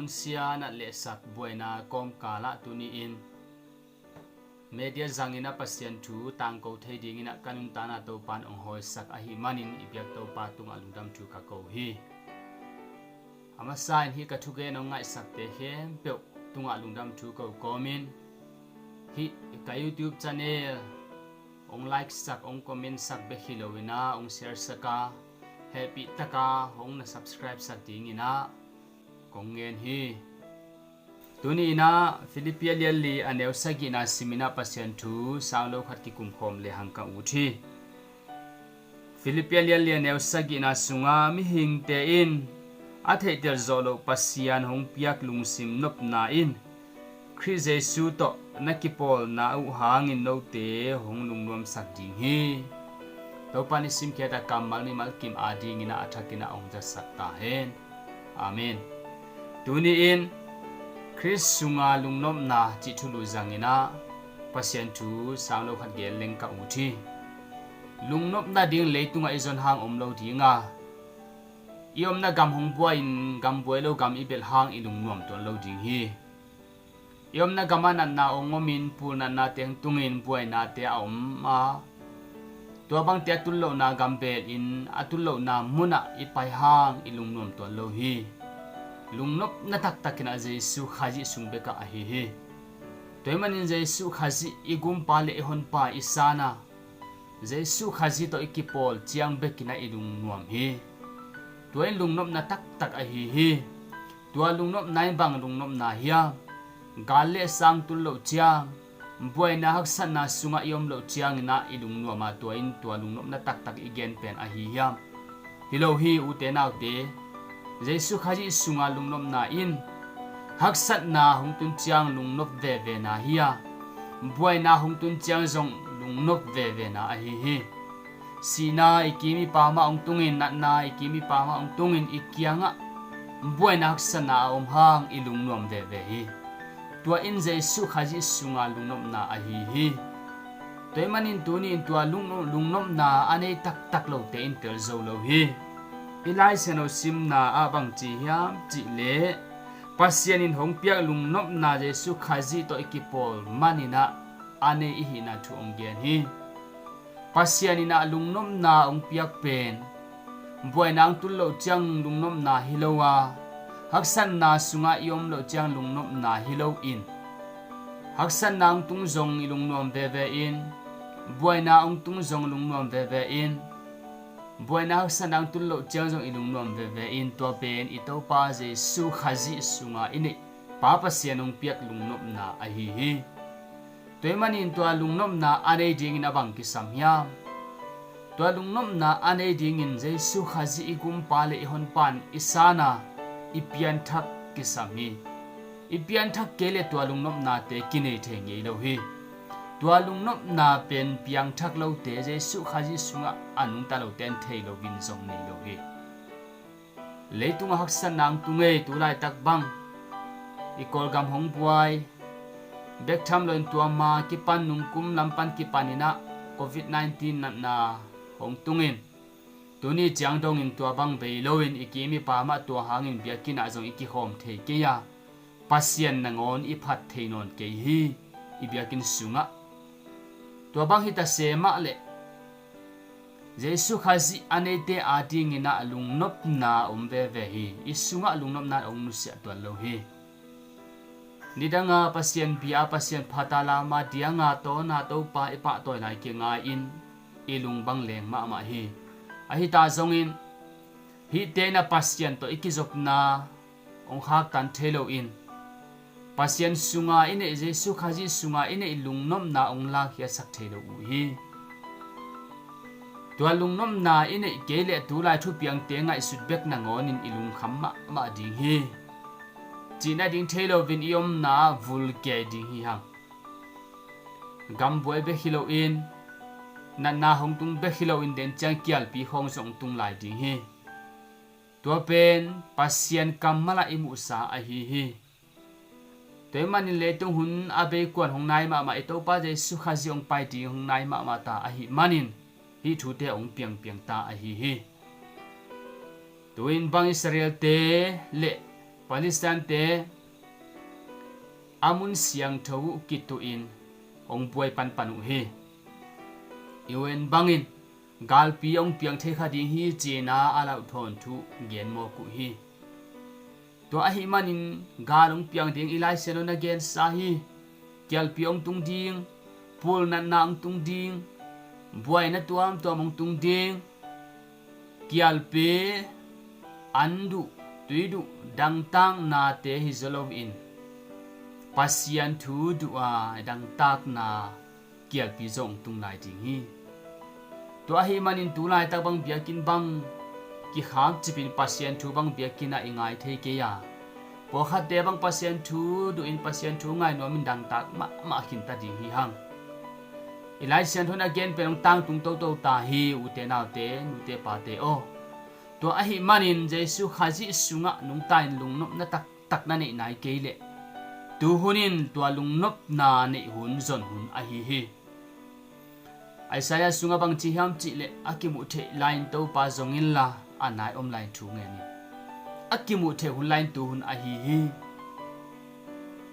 hun sia na le sak buena kom kala tuni in media zangina pasien thu tang ko thei ding ina kanung tana to pan ong hoi sak a hi manin ibyak to pa tung aludam thu ka ko hi ama sign hi ka thuge no ngai sak te hem pe tung aludam thu ko komin hi ka YouTube channel ong like sak ong comment sak be hilowina ong share saka happy taka ong na subscribe sak ding ina kongen hi tuni ina Philippia li aneu sagina simina pasien thu sanglo khat ki kumkhom le hangka uthi Philippia li aneu sagina sunga mi hing te in athei tel zolo pasian hong piak lungsim nop na in Zeisu to nakipol na u hangin no te hong lungnom sak ding hi to panisim kya ta kamal ni malkim ading ina athakina ong ja sakta hen amen tuni in KHRIS'SUNGA LUNGNOPNA chithulu zangina pasien thu sanglo khat gel leng ka uthi lungnopna ding leitunga izon hang omlo dinga iomna gam hong buain gam buelo gam ibel hang ilungnom ton lo ding hi iomna gamana na ongomin pulna na teng tungin buaina te aoma tua bang te tullo na gambel in atullo na muna ipai hang ilungnom ton lo hi lungnop na taktakina Zeisu khaji sungbeka ahi hi toimanin Zeisu khaji igum pale ehon pa isana Zeisu khaji to ikipol chiang bekina ilungnom hi toin lungnop na taktak ahi hi tua lungnop nai bang lungnop na hiya gale sang tullo chiang buaina haksan na sunga iom lo chiang na ilungnom ma toin tua lungnop na taktak igen pen ahi hiya hilo hi utenaw te Zeisu khaji sunga lungnopna in haksat na hungtun chiang lungnop ve ve na hiya buaina hungtun chiang zong lungnop ve ve na ahi hi sina ikimi pama ong tungin na ikimi pama ong tungin ikianga buaina haksan na om hang ilungnom ve ve hi tua in Zeisu khaji sunga lungnopna ahi hi toimanin tuni tua lungnopna anei tak tak lo te in tel zo lo hi ilai seno simna abang chi hiam chi le pasianin hong piak lungnop na Zeisu khaji to ikipol manina ane ihina thu onggen hi pasianina lungnop na ong piak pen buainang tullo chiang lungnop na hilowa haksan na sunga iom lo chiang lungnop na hilo in haksan nang tungzong ilungnom ve ve in buaina ong tungzong lungnom ve ve in buaina haksan nang tullo chiang zong ilungnom ve ve in to pen ito pa Zeisu khaji sunga ini papa sianong piak lungnop na ahi hi toimanin to lungnop na ane ding in abang kisam hiam to lungnop na ane ding in Zeisu khaji igum pale ihon pan isana ipian thak kisami ipian thak kele to lungnop na te kine thenge lo hi tua lungnop na pen piang thak lo te Zeisu khaji sunga anung ta lo ten thei lo win zong nei lo hi leitung haksan nang tungai tulai tak bang ikol gam hong buai bek tham loin tua ma ki pan nung kum lampan ki panina COVID-19 na hong tungin tuni chiang dong in tua bang bei loin ikimi pa ma tua hangin biakin a zong iki hom thei ke ya pasien nangon iphat theinon ke hi ibiakin sunga tua bang hita sema le Zeisu khaji anete ading ina lungnop na omve ve hi isunga lungnop na ong nusia to lo hi nidanga pasien bia pasien phatala ma dianga to na to pa ipa toy lai ke nga in ilung bang leng ma ma hi ahi ta zongin hi te na pasien to ikizok na ong hak tan thelo in pasien sunga ine Zeisu khaji sunga ine ilungnom na ong la khia sak thelo u hi tua lungnom na ine kele tu lai thu piang te ngai sutbek na ngon in ilung khamma ma ding hi china ding thelo vin iom na vulke ding hi hang gam boy be hilo in na hong tung be hilo in den chang kial pi hong song tung lai ding hi tua pen pasien kamala imu sa a hi hi toiman in leitung hun abe kwan hong nai ma ma ito pa Zeisu khaji ong pai ti hong nai ma ma ta a hi manin hi thu te ong piang ta a hi hi tuin bang Israel te le Palestine te amun siang thau kitu in ong buai pan panu hi iwen bangin galpi ong piang the kha ding hi china ala thon thu gen mo ku hi to a hi manin galong piang ding ilai senon again sa hi kyal piong tung ding pul na nang tung ding buai na tuam ong tung ding kyal pe andu tuidu dang tang na te hi zolov in pasian thu dua dang tak na kyal pi zong tung lai ding hi to a hi manin tu lai tak bang biakin bang ki khak chipin pasian thu bang biakin a ingai the ke ya po khat te bang pasian thu du in pasian thu ngai no min dang tak ma khin ta ding hi hang ilai sian thon again pelong tang tung to ta hi u te naw te nu te pa te o to a hi manin Zeisu KHRIS'SUNGA LUNGNOPNA tak na nei nai ke le tu hunin to lungnopna nei hun zon hun a hi Isaiah sunga bang chi hiam chi le akimu the line to pa zongin la anai om line thu nge ni akimu the hun line tu hun a hi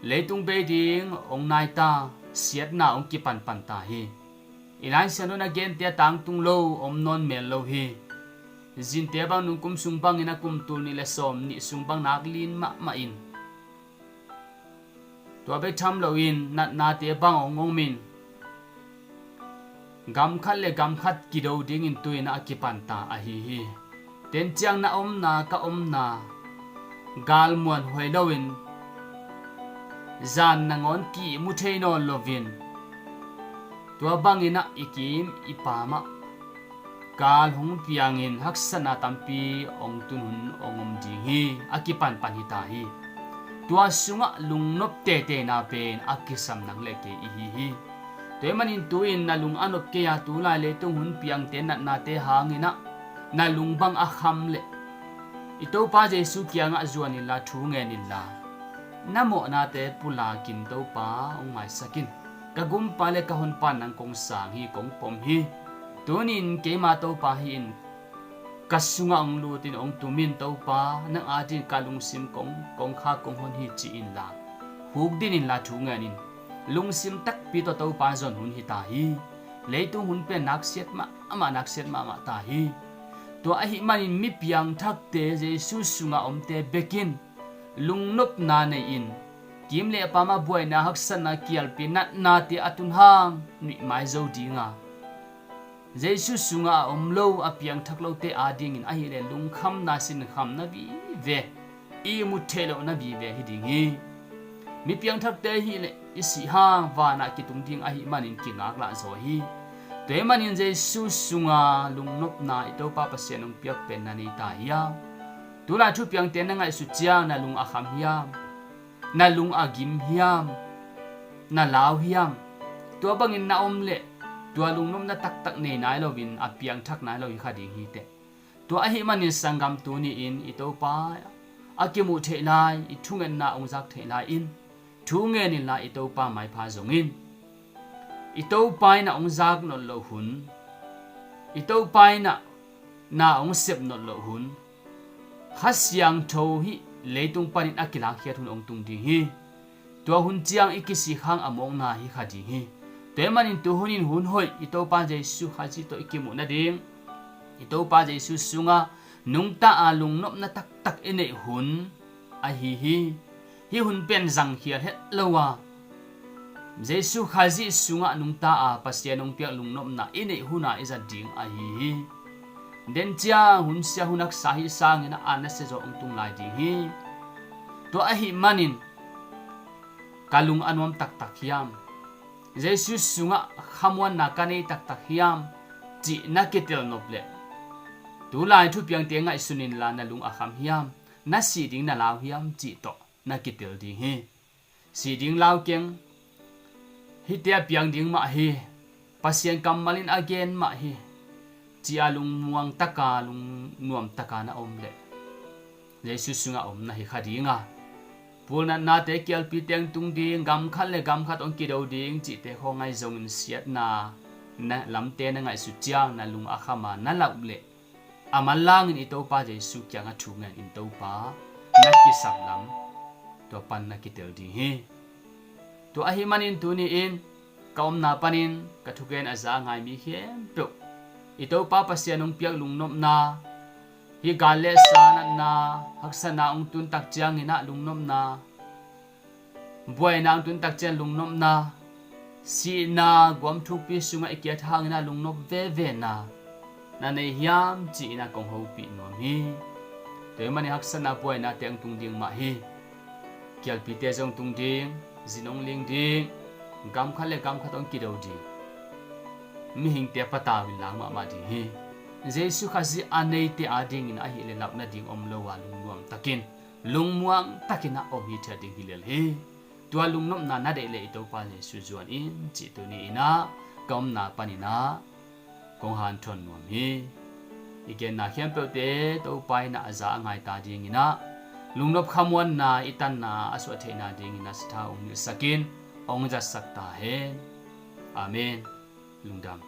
leitung be ding ong nai ta siat na ong ki pan ta hi ilai sanon again te tang tung lo om non mel lo hi zin te bang nung kum sung bang ina kum tul ni le som ni sung bang naglin ma in to be tham lo in na te bang ong min gam khat kido ding in tuin akipan ta a hi ten chiang na om na gal muan hoi lowin zan na ngon ki mu thei no lovin tua bangina ikim ipama gal hung piangin haksana tampi ong tunun ongom ding hi akipan panita hi tua sunga lungnop te na pen akisam nang le ke hi te manin tuin na lung anop ke ya tu lai le tung hun piang te na te hangina na lung bang a kham le ito pa Zeisu kianga zuanin la thu nge nin la namo na te pula kin to pa ong mai sakin kagum pa le kahon pan nang kong sang hi kong pom hi tunin ke ma to pa hin kasunga ong lutin ong tumin to pa nang atin kalung sim kong kha kong hon hi chi in la huk din in la thu nge nin lung sim tak pi to pa zon hun hi ta hi leitung hun pe nak set ma ta hi to a hi manin mi piang thak te Zeisu sunga om te bekin lungnopna nei in kim le pa ma buai na haksana kial pi na te atun hang ni mai zo dinga Zeisu sunga om lo a piang thak lo te a ding in a hi le lung kham na sin kham na bi ve i mu thelo na bi ve hi ding hi mi piang thak te hi le isi hang wa na ki tung ding a hi manin ki ngak la zo hi te manin Zeisu sunga lungnopna ito pa pasien ong piak pen na ni ta ya tu la thu piang ten na ngai su chiang na lung a kham hiam na lung a gim hiam na law hiam tu bangin na om le tu lungnom na tak nei nai lo win a piang thak nai lo hi kha ding hi te tu a hi manin sangam tu ni in ito pa akimu the lai I thungen na ong zak the lai in thu nge ni la ito pa mai pha zongin ito pai na ong zak no lo hun ito pai na ong sep no lo hun hasyang tho hi leitung panin akila khia thun ong tung ding hi to hun chiang ikisi khang among na hi kha ding hi te manin tu hunin hun hoi ito pa Zeisu khaji to ikimu na ding ito pa Zeisu sunga nung ta alung nop na tak ene hun a hi hun pen zang hial het lowa Zeisu KHRIS'SUNGA nung ta a pasien nung piak lung nop na ene huna iza ding a hi den chia hun sia hunak sahi sang ina ana se zo ong tung lai ding hi to a hi manin kalung anom tak hiam Zeisu sunga khamwan na kanei tak hiam chi na ketel nople tu lai thu piang te ngai sunin la na lung a kham hiam na si ding na law hiam chi to na ketel ding hi si ding law keng hi te piang ding ma hi pasien kamalin again ma hi chi alung muang taka lung nuam taka na om le Zeisu sunga om na hi khadinga pulna na te kial pi teng tung ding gam khat ong ki do ding chi te kho ngai zong in siat na lam te na ngai su chiang na lung akhama na law le amalang in ito pa Zeisu kyang a thu ngan in to pa nakisap lam to pan nakitel ding hi to ahi manin tu ni in kaom na panin kathuken aza ngai mi khem pro ito pa pasianong piak lungnopna hi gale sana na haksana ong tun takchiang ina lungnopna buai na ong tun takchiang lungnopna si na guam thu pi sunga ikia thang ina lungnop ve ve na nei hiam chi ina kong ho pi nom hi te mani haksana buai na te ang tung ding ma hi kial pi te jong tung ding zinong ling ding gam khale gam khatong ki do di mi hing te pata win lang ma di hi Zeisu khazi anei te ading in ahi le lap na ding om lo wa lungnuam takin lungmuang takina om hi tha ding hilel hi tua lungnop na na de le ito pa le su juan in chi tu ni ina kom na panina kong han thon nuam hi igen na khiam pe te to pai na aza ngai ta ding ina lungnop khamwan na itan na aswa the na ding ina stha ong ni sakin ong ja sakta he amen lungdam